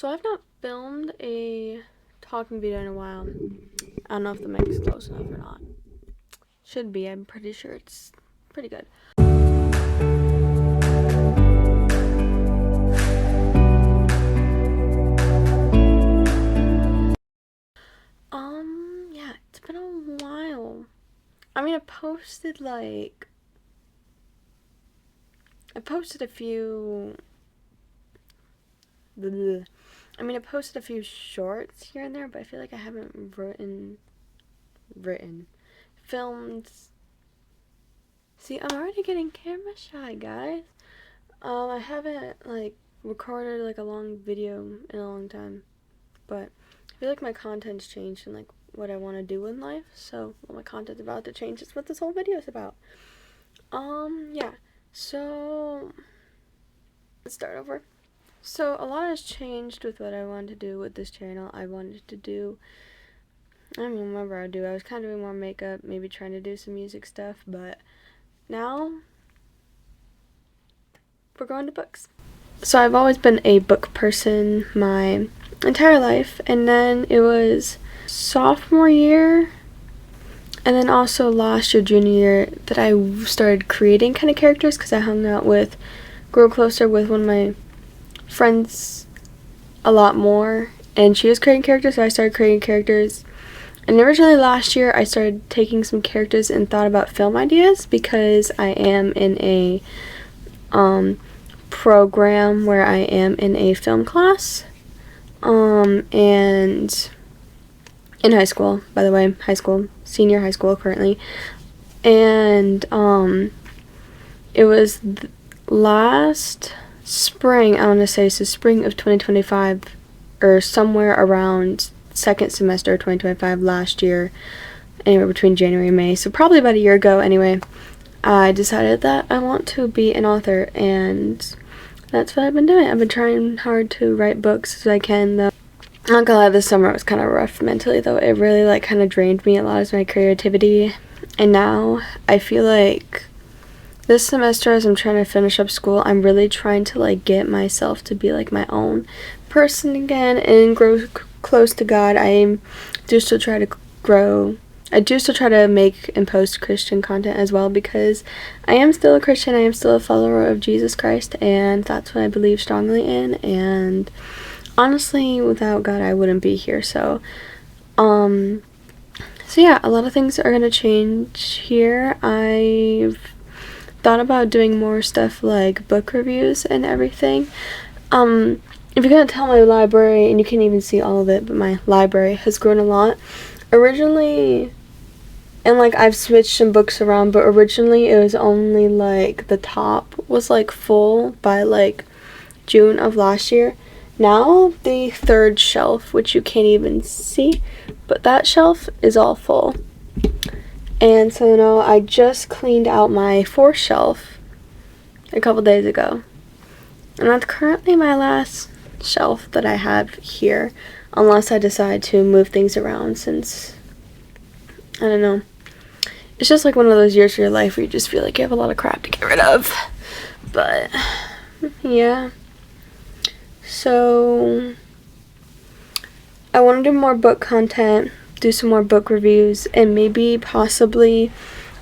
So I've not filmed a talking video in a while. I don't know if the mic is close enough or not. Should be. I'm pretty sure it's pretty good. Yeah, it's been a while. I mean, I posted a few. I posted a few shorts here and there, but I feel like I haven't filmed. See, I'm already getting camera shy, guys. I haven't recorded a long video in a long time, but I feel like my content's changed and what I want to do in life. So my content's about to change. That's what this whole video is about. Yeah. So let's start over. So a lot has changed with what I wanted to do with this channel. I wanted to do, I don't even remember what I do. I was kind of doing more makeup, maybe trying to do some music stuff, but now we're going to books. So I've always been a book person my entire life, and then it was sophomore year and then also last year, junior year, that I started creating kind of characters because I grew closer with one of my friends a lot more, and she was creating characters, so I started creating characters. And originally last year I started taking some characters and thought about film ideas because I am in a program where I am in a film class and in high school, by the way, senior high school currently. And it was last spring, I want to say, so spring of 2025, or somewhere around second semester of 2025 last year, anywhere between January and May, so probably about a year ago anyway, I decided that I want to be an author, and that's what I've been doing. I've been trying hard to write books as I can, though. I'm not gonna lie, this summer was kind of rough mentally, though. It really kind of drained me a lot of my creativity, and now I feel like this semester, as I'm trying to finish up school, I'm really trying to get myself to be my own person again and grow close to God. I do still try to make and post Christian content as well, because I am still a Christian. I am still a follower of Jesus Christ, and that's what I believe strongly in. And honestly, without God, I wouldn't be here. So yeah, a lot of things are gonna change here. I've thought about doing more stuff like book reviews and everything. If you're gonna tell, my library, and you can't even see all of it, but my library has grown a lot. Originally, and I've switched some books around, but originally it was only the top was full by June of last year. Now the third shelf, which you can't even see, but that shelf is all full. And so now I just cleaned out my fourth shelf a couple days ago. And that's currently my last shelf that I have here, unless I decide to move things around, since, I don't know. It's just one of those years of your life where you just feel like you have a lot of crap to get rid of. But, yeah. So, I want to do more book content, do some more book reviews, and maybe possibly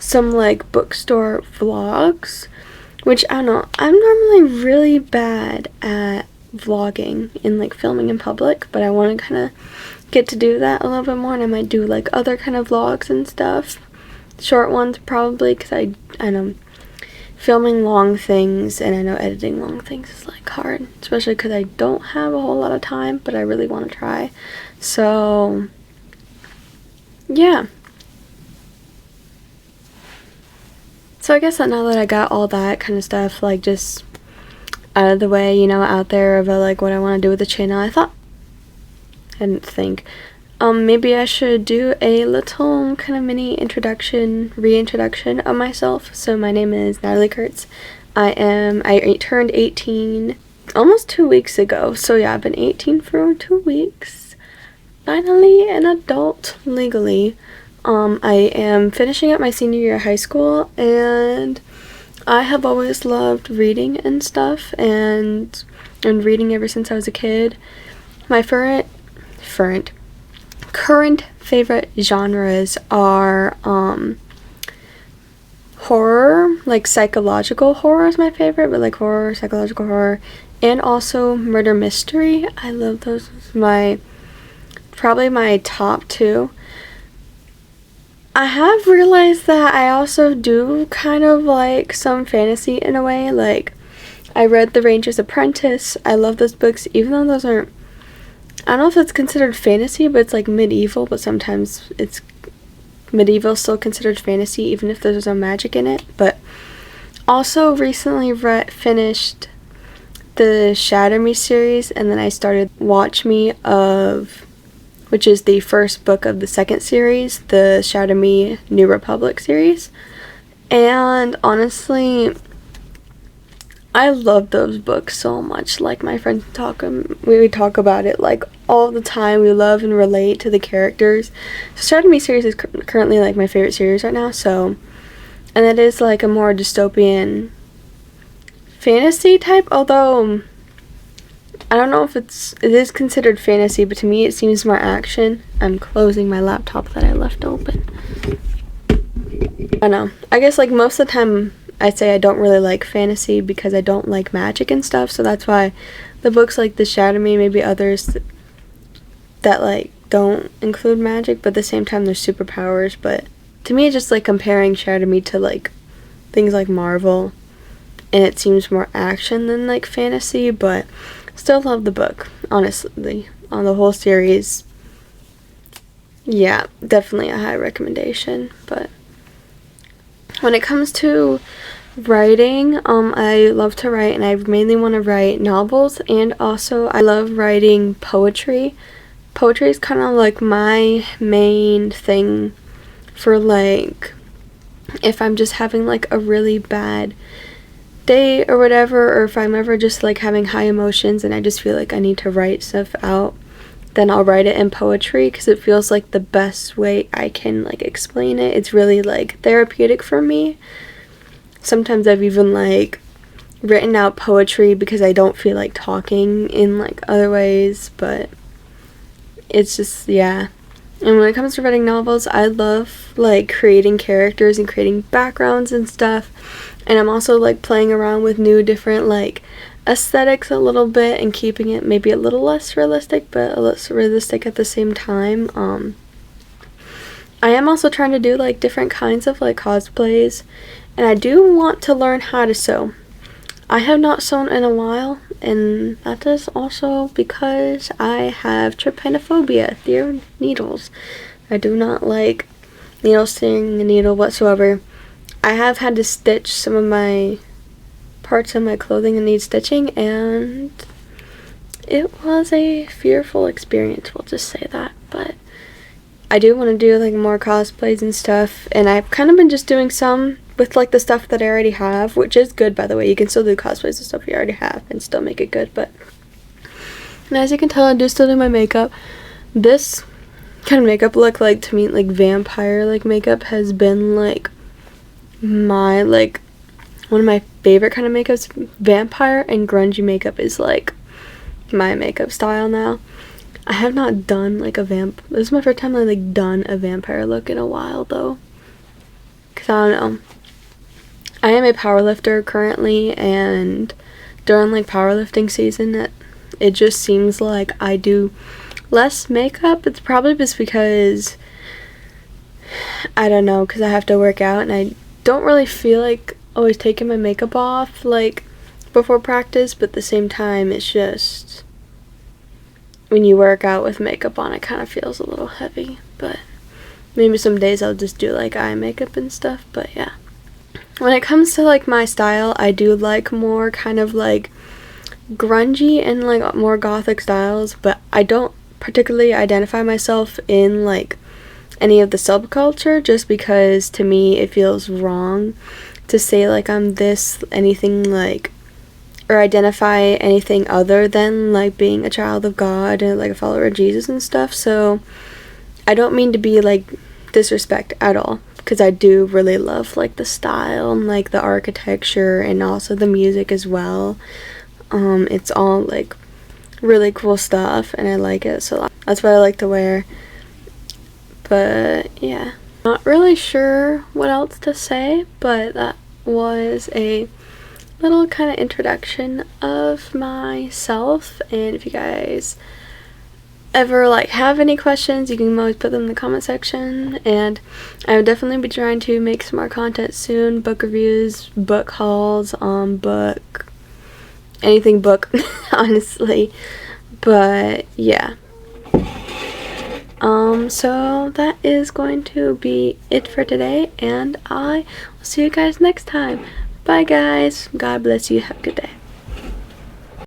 some bookstore vlogs, which I don't know, I'm normally really bad at vlogging and filming in public, but I want to kind of get to do that a little bit more, and I might do other kind of vlogs and stuff, short ones probably, because I know filming long things, and I know editing long things is hard, especially because I don't have a whole lot of time, but I really want to try. So yeah. So I guess that now that I got all that kind of stuff just out of the way, out there about what I want to do with the channel, I didn't think maybe I should do a little kind of mini reintroduction of myself. So my name is Natalie Kurtz. I turned 18 almost 2 weeks ago. So yeah, I've been 18 for 2 weeks. Finally an adult legally. I am finishing up my senior year of high school, and I have always loved reading and stuff, and reading ever since I was a kid. My current favorite genres are horror, like psychological horror is my favorite, but like horror, psychological horror, and also murder mystery. I love those. Probably my top two. I have realized that I also do kind of like some fantasy in a way. Like, I read The Ranger's Apprentice. I love those books, even though those aren't, I don't know if it's considered fantasy, but it's like medieval, but sometimes it's medieval still considered fantasy, even if there's no magic in it. But also recently finished the Shatter Me series, and then I started Watch Me which is the first book of the second series, the Shatter Me New Republic series. And honestly, I love those books so much. Like, my friends we talk about it like all the time. We love and relate to the characters. So Shatter Me series is currently like my favorite series right now. So, and it is like a more dystopian fantasy type, although I don't know if it is considered fantasy, but to me it seems more action. I'm closing my laptop that I left open. I know. I guess like most of the time I'd say I don't really like fantasy because I don't like magic and stuff, so that's why the books like The Shatter Me, maybe others that like don't include magic, but at the same time there's superpowers. But to me it's just like comparing Shatter Me to like things like Marvel, and it seems more action than like fantasy, but still love the book, honestly. On the whole series, yeah, definitely a high recommendation. But when it comes to writing, I love to write, and I mainly want to write novels, and also I love writing poetry. Poetry is kind of like my main thing for like if I'm just having like a really bad day or whatever, or if I'm ever just like having high emotions and I just feel like I need to write stuff out, then I'll write it in poetry because it feels like the best way I can like explain it. It's really like therapeutic for me. Sometimes I've even like written out poetry because I don't feel like talking in like other ways, but it's just, yeah. And when it comes to writing novels, I love like creating characters and creating backgrounds and stuff. And I'm also like playing around with new different like aesthetics a little bit and keeping it maybe a little less realistic, but a less realistic at the same time. I am also trying to do like different kinds of like cosplays, and I do want to learn how to sew. I have not sewn in a while, and that is also because I have trypanophobia, fear of needles. I do not like needle sticking a needle whatsoever. I have had to stitch some of my parts of my clothing that need stitching, and it was a fearful experience, we'll just say that. But I do want to do like more cosplays and stuff, and I've kind of been just doing some with like the stuff that I already have, which is good, by the way. You can still do cosplays of stuff you already have and still make it good. But and as you can tell, I do still do my makeup. This kind of makeup look, like, to me, like vampire like makeup has been like my like one of my favorite kind of makeups. Vampire and grungy makeup is like my makeup style now. I have not done like this is my first time I like done a vampire look in a while though, because I don't know, I am a powerlifter currently, and during like powerlifting season it just seems like I do less makeup. It's probably just because I don't know, because I have to work out and I don't really feel like always taking my makeup off like before practice, but at the same time it's just when you work out with makeup on it kind of feels a little heavy. But maybe some days I'll just do like eye makeup and stuff. But yeah, when it comes to like my style, I do like more kind of like grungy and like more gothic styles, but I don't particularly identify myself in like any of the subculture, just because to me it feels wrong to say like I'm this anything like, or identify anything other than like being a child of God and like a follower of Jesus and stuff. So I don't mean to be like disrespect at all, because I do really love like the style and like the architecture and also the music as well. It's all like really cool stuff, and I like it, so that's what I like to wear. But yeah, not really sure what else to say, but that was a little kind of introduction of myself. And if you guys ever like have any questions, you can always put them in the comment section, and I will definitely be trying to make some more content soon. Book reviews, book hauls, book anything book honestly. But yeah, so that is going to be it for today, and I will see you guys next time. Bye guys, God bless you, have a good day.